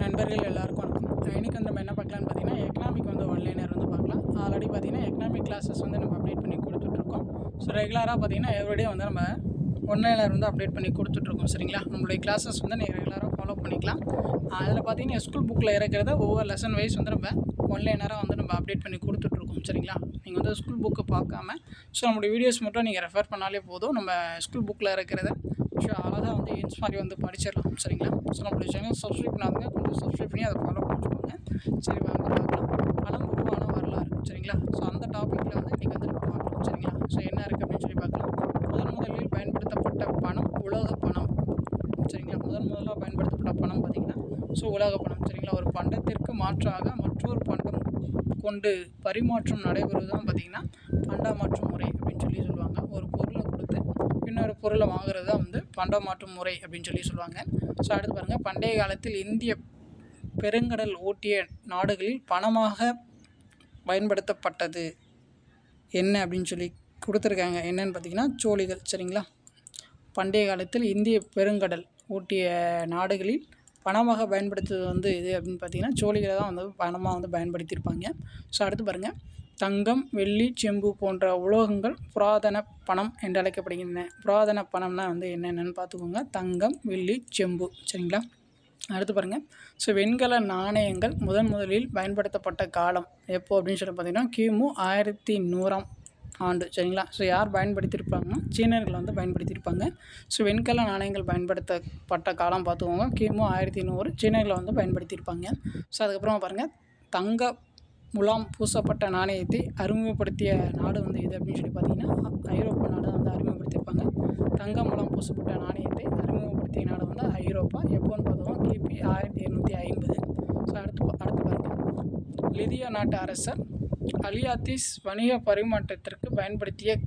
நண்பர்கள் எல்லாருக்கும் வணக்கம். இன்னைக்கு நம்ம என்ன பார்க்கலான்னு பார்த்தீங்கன்னா, எக்கனாமிக் ஒன்லைனர் பார்க்கலாம். ஆல்ரெடி பார்த்தீங்கன்னா, எக்கனாமிக் கிளாஸஸ் நம்ம அப்டேட் பண்ணி கொடுத்துட்ருக்கோம். ஸோ ரெகுலராக பார்த்தீங்கன்னா, எவ்ரிடே நம்ம ஒன்லைனர் அப்டேட் பண்ணி கொடுத்துட்ருக்கோம். சரிங்களா? நம்மளுடைய கிளாஸஸ் நீங்கள் ரெகுலராக ஃபாலோ பண்ணிக்கலாம். அதில் பார்த்தீங்கன்னா, ஸ்கூல் புக்கில் இருக்கிறத ஒவ்வொரு லெசன் வைஸ் நம்ம ஒன்லைனராக நம்ம அப்டேட் பண்ணி கொடுத்துட்ருக்கோம். சரிங்களா? நீங்கள் ஸ்கூல் புக்கு பார்க்காம ஸோ நம்மளுடைய வீடியோஸ் மட்டும் நீங்கள் ரெஃபர் பண்ணாலே போதும். நம்ம ஸ்கூல் புக்கில் இருக்கிறத ஸோ அழகாக எய்ம்ஸ் மாதிரி படிச்சிடலாம். சரிங்களா? ஸோ நம்மளுடைய சேனல் சப்ஸ்கிரைப் பண்ணாதுங்க, கொஞ்சம் சப்ஸ்கிரைப் பண்ணி அதை ஃபாலோ பண்ணிக்கோங்க. சரி, வாங்க பார்க்கலாம். பணம் உருவான வரலாறு. சரிங்களா? ஸோ அந்த டாப்பிக்கில் இன்றைக்கி நம்ம பார்க்கலாம். சரிங்களா? ஸோ என்ன இருக்குது அப்படின்னு பார்க்கலாம். முதலில் பயன்படுத்தப்பட்ட பணம் உலோக பணம். சரிங்களா? முதலாக பயன்படுத்தப்பட்ட பணம் பார்த்திங்கன்னா ஸோ உலோக பணம். சரிங்களா? ஒரு பண்டத்திற்கு மாற்றாக மற்றொரு பண்டம் கொண்டு பரிமாற்றம் நடைபெறுவது தான் பார்த்திங்கன்னா பண்டமாற்று முறை அப்படின்னு சொல்லுவாங்க. ஒரு பொருளை கொடுத்து இன்னொரு பொருளை வாங்குறது தான் பண்டமாற்று முறை அப்படின்னு சொல்லுவாங்க. ஸோ அடுத்து பாருங்கள், பண்டைய காலத்தில் இந்திய பெருங்கடல் ஓட்டிய நாடுகளில் பணமாக பயன்படுத்தப்பட்டது என்ன அப்படின்னு கொடுத்துருக்காங்க. என்னன்னு பார்த்தீங்கன்னா சோழிகள். சரிங்களா? பண்டைய காலத்தில் இந்திய பெருங்கடல் ஓட்டிய நாடுகளில் பணமாக பயன்படுத்துவது இது அப்படின்னு பார்த்தீங்கன்னா சோழிகளை தான் பணமாக பயன்படுத்தியிருப்பாங்க. ஸோ அடுத்து பாருங்கள், தங்கம், வெள்ளி, செம்பு போன்ற உலோகங்கள் புராதன பணம் என்று அழைக்கப்படுகின்றன. புராதன பணம்னா என்னென்னு பார்த்துக்கோங்க. தங்கம், வெள்ளி, செம்பு. சரிங்களா? அடுத்து பாருங்கள், ஸோ வெண்கல நாணயங்கள் முதலில் பயன்படுத்தப்பட்ட காலம் எப்போ அப்படின்னு பார்த்தீங்கன்னா கிமு 1100ஆம் ஆண்டு. சரிங்களா? ஸோ யார் பயன்படுத்தியிருப்பாங்கன்னா சீனர்கள் பயன்படுத்தியிருப்பாங்க. ஸோ வெண்கல நாணயங்கள் பயன்படுத்தப்பட்ட காலம் பார்த்துக்கோங்க, கிமு 1100 சீனர்களை பயன்படுத்தியிருப்பாங்க. ஸோ அதுக்கப்புறமா பாருங்கள், தங்க முலாம் பூசப்பட்ட நாணயத்தை அறிமுகப்படுத்திய நாடு எது அப்படின்னு பார்த்தீங்கன்னா ஐரோப்பா நாடு அறிமுகப்படுத்தியிருப்பாங்க. தங்க முலாம் பூசப்பட்ட நாணயத்தை அறிமுகப்படுத்திய நாடு ஐரோப்பா. எப்போன்னு பார்த்தோம்னா கிபி 1750. ஸோ அடுத்து பாருங்கள், லிதியா நாட்டு அரசர் அலியாத்திஸ் வணிக பரிமாற்றத்திற்கு பயன்படுத்தியது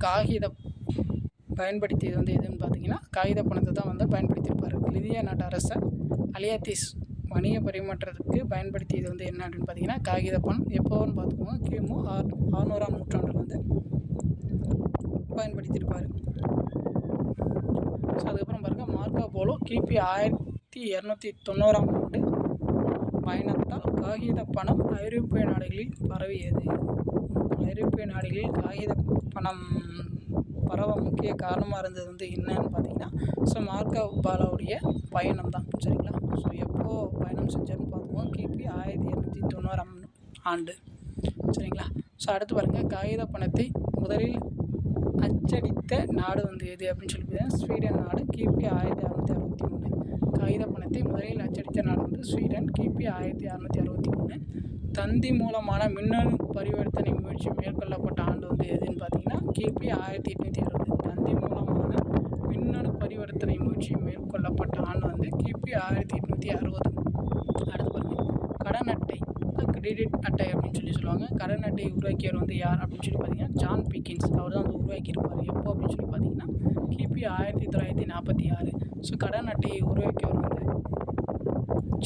எதுன்னு பார்த்தீங்கன்னா காகித பணத்தை தான் பயன்படுத்தியிருப்பார். லிதியா நாட்டு அரசர் அலியாத்திஸ் வணிக பரிமாற்றத்துக்கு பயன்படுத்தியது என்ன அப்படின்னு பார்த்தீங்கன்னா காகித பணம். எப்போன்னு பார்த்துக்கோங்க, கிமு 600ஆம் நூற்றாண்டில் பயன்படுத்தியிருப்பார். ஸோ அதுக்கப்புறம் பாருங்கள், மார்க்கோ போலோ கிபி 1290ஆம் ஆண்டு பயணத்தால் காகித பணம் ஐரோப்பிய நாடுகளில் பரவியது. ஐரோப்பிய நாடுகளில் காகித பணம் பரவ முக்கிய காரணமாக இருந்தது என்னன்னு பார்த்தீங்கன்னா ஸோ மார்க்கோ போலோவுடைய பயணம் தான். சரிங்களா? ஸோ எப்போது பயணம் செஞ்சேன்னு பார்த்துக்குவோம், கிபி 1290ஆம் ஆண்டு. சரிங்களா? ஸோ அடுத்து பாருங்கள், காகித பணத்தை முதலில் அச்சடித்த நாடு எது அப்படின்னு பார்த்தீங்கன்னா ஸ்வீடன் நாடு. கிபி 1663. காகித பணத்தை முதலில் அச்சடித்த நாடு ஸ்வீடன். கிபி 1663. தந்தி மூலமான மின்னணு பரிவர்த்தனை முயற்சி மேற்கொள்ளப்பட்ட ஆண்டு எதுன்னு பார்த்தீங்கன்னா கிபி 1860. தந்தி மூலமான மின்னணு பரிவர்த்தனை முயற்சி மேற்கொள்ளப்பட்ட ஆண்டு கிபி 1860. அடுத்து பாருங்கள், கடன் அட்டை, கிரெடிட் அட்டை அப்படின்னு சொல்லுவாங்க. கடன் அட்டை உருவாக்கியவர் யார் அப்படின்னு பார்த்தீங்கன்னா ஜான் பிக்கின்ஸ். அவர் தான் உருவாக்கியிருப்பார். எப்போ அப்படின்னு பார்த்தீங்கன்னா கிபி 1946. ஸோ கடன் அட்டையை உருவாக்கியவர்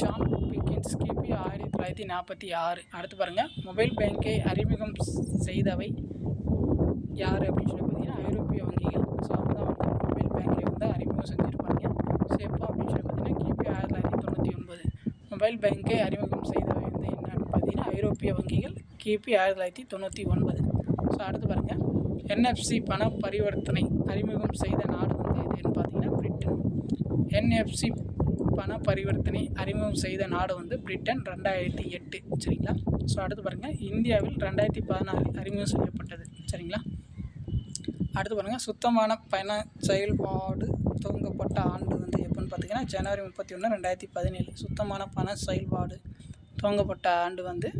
ஜான் பிக்கின்ஸ், கிபி 1946. அடுத்து பாருங்கள், மொபைல் பேங்கை அறிமுகம் செய்தவை யார் அப்படின்னு பார்த்தீங்கன்னா ஐரோப்பிய வங்கிகள். ஸோ அவங்க தான் மொபைல் பேங்கை அறிமுகம் செஞ்சுருப்பாங்க. ஸோ எப்போ அப்படின்னு பார்த்தீங்கன்னா கிபி 1999. மொபைல் பேங்கை அறிமுகம் செய்தவை என்னன்னு பார்த்தீங்கன்னா ஐரோப்பிய வங்கிகள். கிபி 1999. ஸோ அடுத்து பாருங்கள், NFC பண பரிவர்த்தனை அறிமுகம் செய்த நாடு எதுன்னு பார்த்தீங்கன்னா பிரிட்டன். NFC பண பரிவர்த்தனை அறிமுகம் செய்த நாடு பிரிட்டன் 2008. சரிங்களா? ஸோ அடுத்து பாருங்கள், இந்தியாவில் 2016 அறிமுகம் செய்யப்பட்டது. சரிங்களா? அடுத்து பாருங்கள், சுத்தமான பண செயல்பாடு துவங்கப்பட்ட ஆண்டு எப்போன்னு பார்த்தீங்கன்னா ஜனவரி 31, 2017. சுத்தமான பண செயல்பாடு துவங்கப்பட்ட ஆண்டு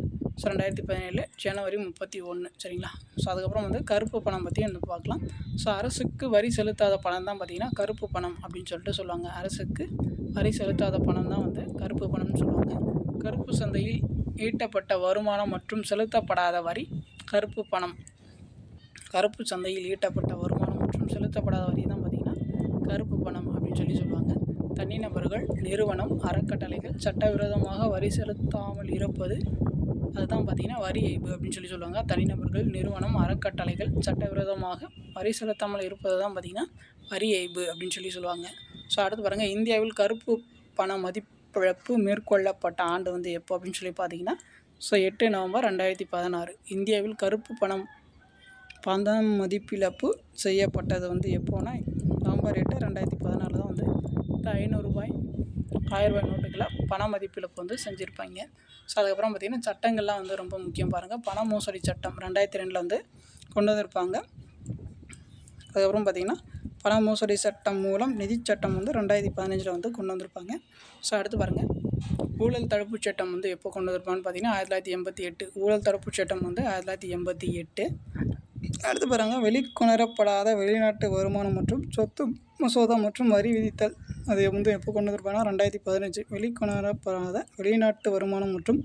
ஸோ 2017 ஜனவரி 31. சரிங்களா? ஸோ அதுக்கப்புறம் கருப்பு பணம் பற்றி பார்க்கலாம். ஸோ அரசுக்கு வரி செலுத்தாத பணம் தான் பார்த்திங்கன்னா கருப்பு பணம் அப்படின்னு சொல்லுவாங்க. அரசுக்கு வரி செலுத்தாத பணம் தான் கருப்பு பணம்னு சொல்லுவாங்க. கருப்பு சந்தையில் ஈட்டப்பட்ட வருமானம் மற்றும் செலுத்தப்படாத வரி கருப்பு பணம். கருப்பு சந்தையில் ஈட்டப்பட்ட வருமானம் மற்றும் செலுத்தப்படாத வரி தான் பார்த்திங்கன்னா கருப்பு பணம் அப்படின்னு சொல்லுவாங்க. தனிநபர்கள், நிறுவனம், அறக்கட்டளைகள் சட்டவிரோதமாக வரி செலுத்தாமல் இருப்பது அதுதான் பார்த்திங்கன்னா வரி ஏய்ப்பு அப்படின்னு சொல்லுவாங்க. தனிநபர்கள், நிறுவனம், அறக்கட்டளைகள் சட்டவிரோதமாக வரி செலுத்தாமல் இருப்பது தான் பார்த்திங்கன்னா வரி ஏய்ப்பு அப்படின்னு சொல்லுவாங்க. ஸோ அடுத்து பாருங்கள், இந்தியாவில் கருப்பு பண மதிப்பிழப்பு மேற்கொள்ளப்பட்ட ஆண்டு வந்து எப்போ அப்படின்னு சொல்லி பார்த்தீங்கன்னா 8 நவம்பர் 2016. இந்தியாவில் கருப்பு பண மதிப்பிழப்பு செய்யப்பட்டது வந்து எப்போனா நவம்பர் 8, 2016 தான் வந்து இந்த ₹500 1000 நோட்டுகளை பண மதிப்பிழப்பு வந்து செஞ்சுருப்பாங்க. ஸோ அதுக்கப்புறம் பார்த்திங்கன்னா சட்டங்கள்லாம் வந்து ரொம்ப முக்கியம் பாருங்கள். பண மோசடி சட்டம் 2002 வந்து கொண்டு வந்திருப்பாங்க. அதுக்கப்புறம் பார்த்திங்கன்னா பண மோசடி சட்டம் மூலம் நிதி சட்டம் வந்து 2015 வந்து கொண்டு வந்திருப்பாங்க. ஸோ அடுத்து பாருங்கள், ஊழல் தடுப்பு சட்டம் வந்து எப்போ கொண்டு வந்திருப்பாங்கன்னு பார்த்தீங்கன்னா 1988. ஊழல் தடுப்பு சட்டம் வந்து 1988. அடுத்து பாருங்கள், வெளிக்கொணரப்படாத வெளிநாட்டு வருமானம் மற்றும் சொத்து மசோதா மற்றும் வரி விதித்தல் அது வந்து எப்போ கொண்டு வந்திருப்பாங்கன்னா 2015. வெளிக்கொணரப்படாத வெளிநாட்டு வருமானம் மற்றும்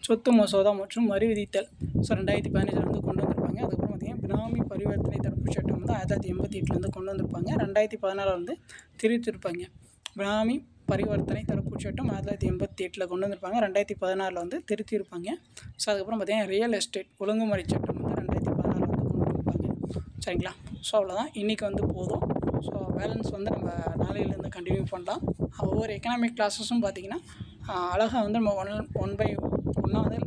சொத்து மசோதா மற்றும் வரி விதித்தல் ஸோ 2015 வந்து கொண்டு வந்திருப்பாங்க. அதுக்கப்புறம் பார்த்திங்கன்னா பினாமி பரிவர்த்தனை தடுப்பு சட்டம் வந்து 1988 வந்து கொண்டு வந்திருப்பாங்க. 2016 வந்து திருத்திருப்பாங்க. பினாமி பரிவர்த்தனை தடுப்பு சட்டம் 1988 கொண்டு வந்திருப்பாங்க. 2016 வந்து திருத்தியிருப்பாங்க. ஸோ அதுக்கப்புறம் பார்த்திங்கன்னா ரியல் எஸ்டேட் ஒழுங்குமுறை சட்டம் வந்து 2016 வந்து கொண்டு வந்திருப்பாங்க. சரிங்களா? ஸோ அவ்வளோதான், இன்றைக்கி வந்து போதும். ஸோ பேலன்ஸ் வந்து நம்ம நாளையிலேருந்து கண்டினியூ பண்ணலாம். ஒவ்வொரு எக்கனாமிக் கிளாஸஸும் பார்த்திங்கன்னா அழகாக வந்து நம்ம ஒன் பை ஒன்னாவது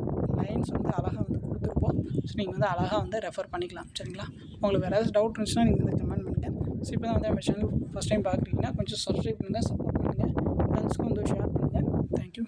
லைன்ஸ் வந்து அழகாக வந்து கொடுத்துருப்போம். ஸோ நீங்கள் வந்து அழகாக வந்து ரெஃபர் பண்ணிக்கலாம். சரிங்களா? உங்களுக்கு வேறு ஏதாச்சும் டவுட் இருந்துச்சுன்னா நீங்கள் வந்து கமெண்ட் பண்ணுங்கள். ஸோ இப்போ தான் வந்து நம்ம சேனல் ஃபஸ்ட் டைம் பார்க்குறீங்கன்னா கொஞ்சம் சப்ஸ்கிரைப் பண்ணுங்கள், சப்போர்ட் பண்ணுங்கள், ஃப்ரெண்ட்ஸ்க்கும் வந்து ஷேர் பண்ணுங்கள். தேங்க்யூ.